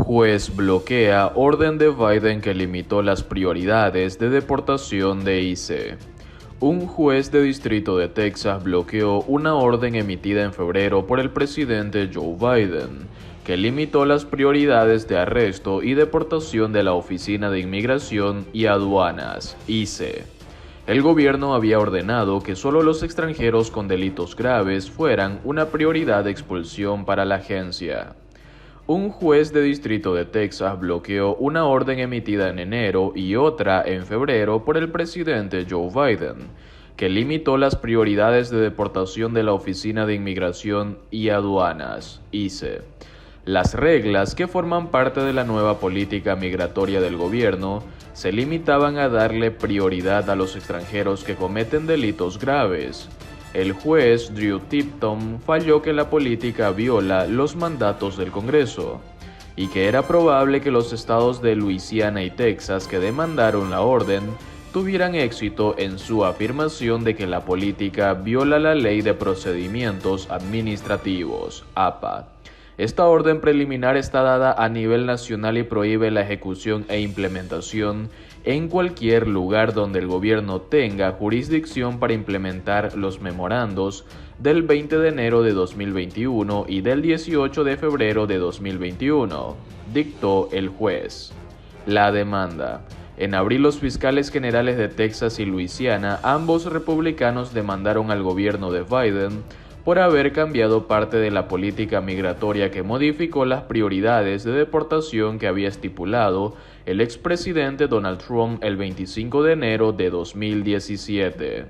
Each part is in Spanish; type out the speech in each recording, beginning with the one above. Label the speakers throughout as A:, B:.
A: Juez bloquea orden de Biden que limitó las prioridades de deportación de ICE. Un juez de distrito de Texas bloqueó una orden emitida en febrero por el presidente Joe Biden, que limitó las prioridades de arresto y deportación de la Oficina de Inmigración y Aduanas, ICE. El gobierno había ordenado que solo los extranjeros con delitos graves fueran una prioridad de expulsión para la agencia. Un juez de distrito de Texas bloqueó una orden emitida en enero y otra en febrero por el presidente Joe Biden, que limitó las prioridades de deportación de la Oficina de Inmigración y Aduanas, ICE. Las reglas, que forman parte de la nueva política migratoria del gobierno, se limitaban a darle prioridad a los extranjeros que cometen delitos graves. El juez Drew Tipton falló que la política viola los mandatos del Congreso y que era probable que los estados de Luisiana y Texas que demandaron la orden tuvieran éxito en su afirmación de que la política viola la Ley de Procedimientos Administrativos, APA. Esta orden preliminar está dada a nivel nacional y prohíbe la ejecución e implementación en cualquier lugar donde el gobierno tenga jurisdicción para implementar los memorandos del 20 de enero de 2021 y del 18 de febrero de 2021, dictó el juez. La demanda. En abril, los fiscales generales de Texas y Luisiana, ambos republicanos, demandaron al gobierno de Biden por haber cambiado parte de la política migratoria que modificó las prioridades de deportación que había estipulado el expresidente Donald Trump el 25 de enero de 2017.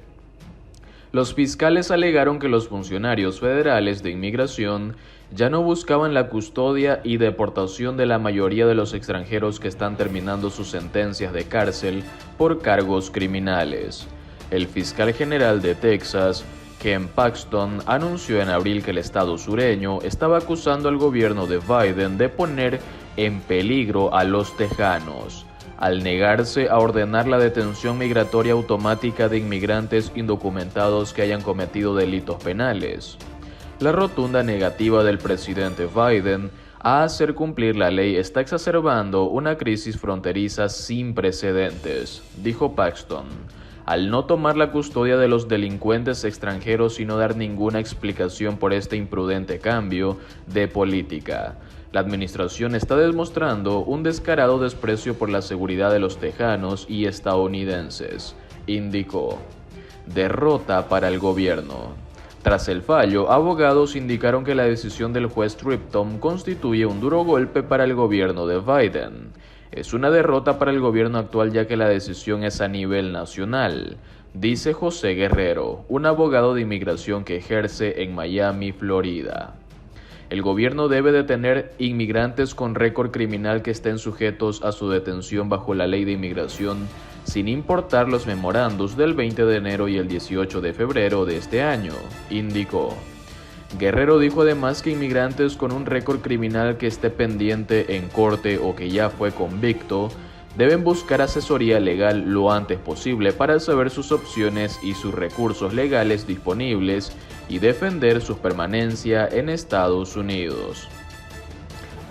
A: Los fiscales alegaron que los funcionarios federales de inmigración ya no buscaban la custodia y deportación de la mayoría de los extranjeros que están terminando sus sentencias de cárcel por cargos criminales. El fiscal general de Texas, Ken Paxton, anunció en abril que el estado sureño estaba acusando al gobierno de Biden de poner en peligro a los tejanos, al negarse a ordenar la detención migratoria automática de inmigrantes indocumentados que hayan cometido delitos penales. La rotunda negativa del presidente Biden a hacer cumplir la ley está exacerbando una crisis fronteriza sin precedentes, dijo Paxton, al no tomar la custodia de los delincuentes extranjeros y no dar ninguna explicación por este imprudente cambio de política. La administración está demostrando un descarado desprecio por la seguridad de los tejanos y estadounidenses, indicó. Derrota para el gobierno. Tras el fallo, abogados indicaron que la decisión del juez Tipton constituye un duro golpe para el gobierno de Biden. Es una derrota para el gobierno actual ya que la decisión es a nivel nacional, dice José Guerrero, un abogado de inmigración que ejerce en Miami, Florida. El gobierno debe detener inmigrantes con récord criminal que estén sujetos a su detención bajo la ley de inmigración, sin importar los memorandos del 20 de enero y el 18 de febrero de este año, indicó. Guerrero dijo además que inmigrantes con un récord criminal que esté pendiente en corte o que ya fue convicto deben buscar asesoría legal lo antes posible para saber sus opciones y sus recursos legales disponibles y defender su permanencia en Estados Unidos.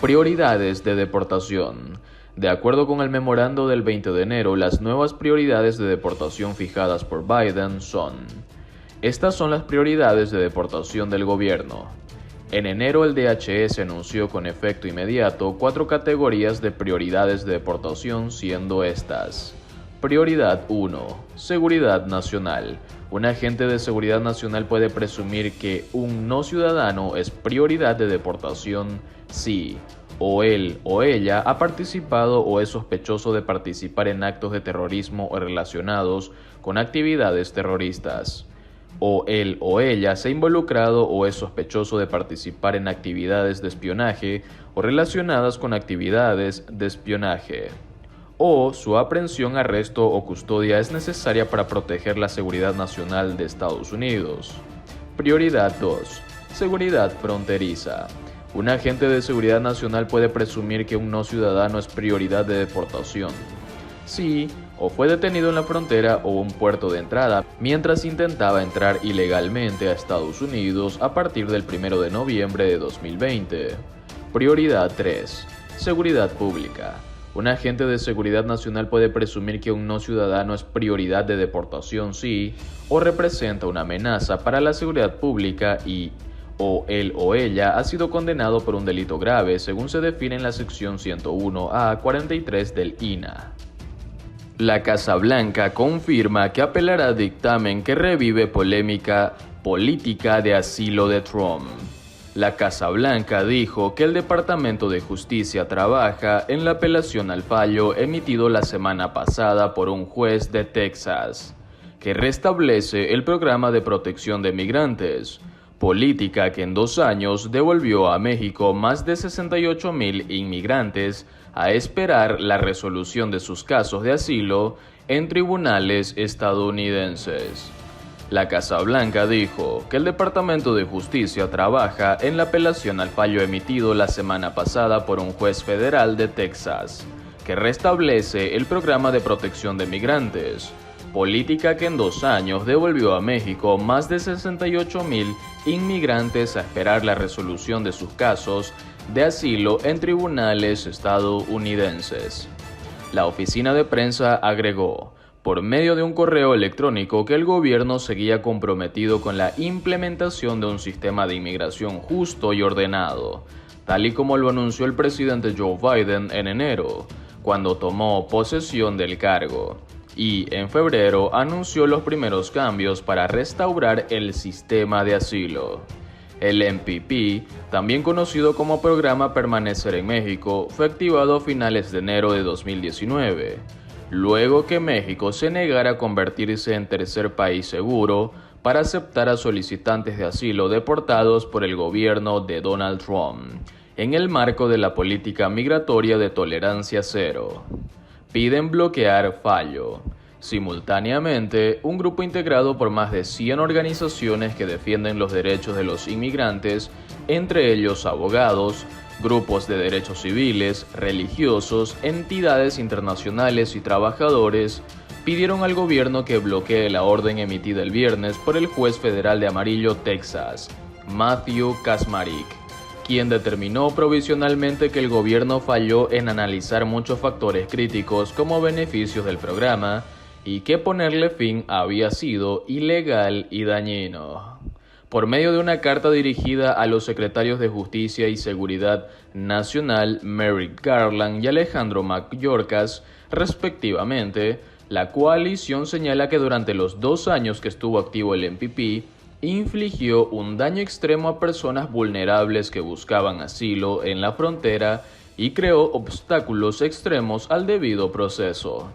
A: Prioridades de deportación. De acuerdo con el memorando del 20 de enero, las nuevas prioridades de deportación fijadas por Biden son: estas son las prioridades de deportación del gobierno. En enero, el DHS anunció con efecto inmediato 4 categorías de prioridades de deportación, siendo estas: Prioridad 1. Seguridad nacional. Un agente de seguridad nacional puede presumir que un no ciudadano es prioridad de deportación si o él o ella ha participado o es sospechoso de participar en actos de terrorismo o relacionados con actividades terroristas, o él o ella se ha involucrado o es sospechoso de participar en actividades de espionaje o relacionadas con actividades de espionaje, o su aprehensión, arresto o custodia es necesaria para proteger la seguridad nacional de Estados Unidos. Prioridad 2. Seguridad fronteriza. Un agente de seguridad nacional puede presumir que un no ciudadano es prioridad de deportación si o fue detenido en la frontera o un puerto de entrada mientras intentaba entrar ilegalmente a Estados Unidos a partir del 1 de noviembre de 2020. Prioridad 3. Seguridad pública. Un agente de seguridad nacional puede presumir que un no ciudadano es prioridad de deportación si o representa una amenaza para la seguridad pública y o él o ella ha sido condenado por un delito grave, según se define en la sección 101A 43 del INA. La Casa Blanca confirma que apelará a dictamen que revive polémica política de asilo de Trump. La Casa Blanca dijo que el Departamento de Justicia trabaja en la apelación al fallo emitido la semana pasada por un juez de Texas, que restablece el programa de protección de migrantes, política que en 2 años devolvió a México más de 68,000 inmigrantes a esperar la resolución de sus casos de asilo en tribunales estadounidenses. La Casa Blanca dijo que el Departamento de Justicia trabaja en la apelación al fallo emitido la semana pasada por un juez federal de Texas, que restablece el programa de protección de migrantes, política que en 2 años devolvió a México más de 68,000 inmigrantes a esperar la resolución de sus casos de asilo en tribunales estadounidenses. La oficina de prensa agregó, por medio de un correo electrónico, que el gobierno seguía comprometido con la implementación de un sistema de inmigración justo y ordenado, tal y como lo anunció el presidente Joe Biden en enero, cuando tomó posesión del cargo, y en febrero anunció los primeros cambios para restaurar el sistema de asilo. El MPP, también conocido como Programa Permanecer en México, fue activado a finales de enero de 2019. Luego que México se negara a convertirse en tercer país seguro para aceptar a solicitantes de asilo deportados por el gobierno de Donald Trump, en el marco de la política migratoria de tolerancia cero. Piden bloquear fallo. Simultáneamente, un grupo integrado por más de 100 organizaciones que defienden los derechos de los inmigrantes, entre ellos abogados, grupos de derechos civiles, religiosos, entidades internacionales y trabajadores, pidieron al gobierno que bloquee la orden emitida el viernes por el juez federal de Amarillo, Texas, Matthew Kacsmaryk, quien determinó provisionalmente que el gobierno falló en analizar muchos factores críticos como beneficios del programa y que ponerle fin había sido ilegal y dañino. Por medio de una carta dirigida a los secretarios de Justicia y Seguridad Nacional Merrick Garland y Alejandro Mayorkas, respectivamente, la coalición señala que durante los 2 años que estuvo activo el MPP, infligió un daño extremo a personas vulnerables que buscaban asilo en la frontera y creó obstáculos extremos al debido proceso.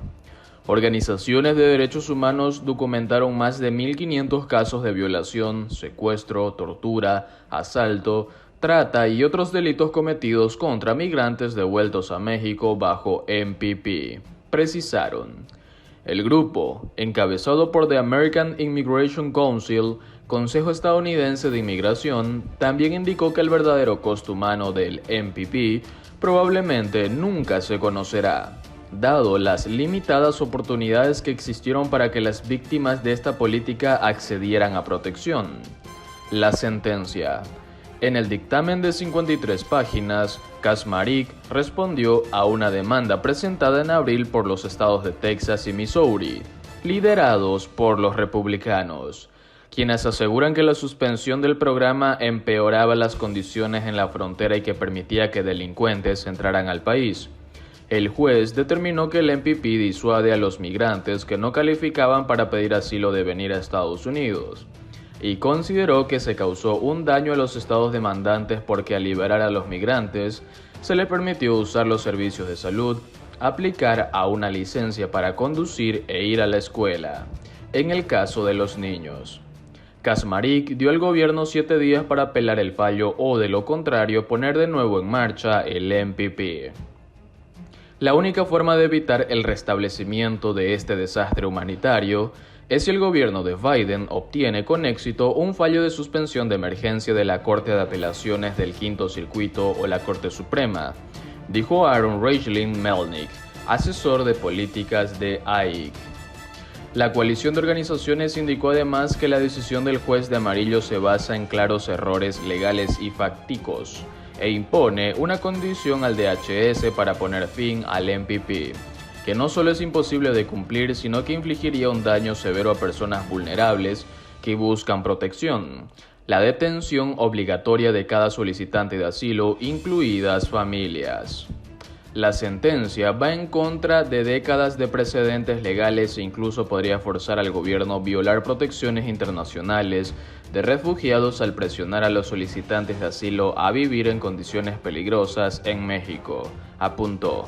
A: Organizaciones de derechos humanos documentaron más de 1.500 casos de violación, secuestro, tortura, asalto, trata y otros delitos cometidos contra migrantes devueltos a México bajo MPP, precisaron. El grupo, encabezado por The American Immigration Council, Consejo Estadounidense de Inmigración, también indicó que el verdadero costo humano del MPP probablemente nunca se conocerá, dado las limitadas oportunidades que existieron para que las víctimas de esta política accedieran a protección. La sentencia. En el dictamen de 53 páginas, Kacsmaryk respondió a una demanda presentada en abril por los estados de Texas y Missouri, liderados por los republicanos, quienes aseguran que la suspensión del programa empeoraba las condiciones en la frontera y que permitía que delincuentes entraran al país. El juez determinó que el MPP disuade a los migrantes que no calificaban para pedir asilo de venir a Estados Unidos, y consideró que se causó un daño a los estados demandantes porque al liberar a los migrantes se les permitió usar los servicios de salud, aplicar a una licencia para conducir e ir a la escuela, en el caso de los niños. Kacsmaryk dio al gobierno 7 días para apelar el fallo o, de lo contrario, poner de nuevo en marcha el MPP. La única forma de evitar el restablecimiento de este desastre humanitario es si el gobierno de Biden obtiene con éxito un fallo de suspensión de emergencia de la Corte de Apelaciones del Quinto Circuito o la Corte Suprema, dijo Aaron Reichlin Melnick, asesor de políticas de AIC. La coalición de organizaciones indicó además que la decisión del juez de Amarillo se basa en claros errores legales y fácticos, e impone una condición al DHS para poner fin al MPP, que no solo es imposible de cumplir, sino que infligiría un daño severo a personas vulnerables que buscan protección: la detención obligatoria de cada solicitante de asilo, incluidas familias. La sentencia va en contra de décadas de precedentes legales e incluso podría forzar al gobierno a violar protecciones internacionales de refugiados al presionar a los solicitantes de asilo a vivir en condiciones peligrosas en México, apuntó.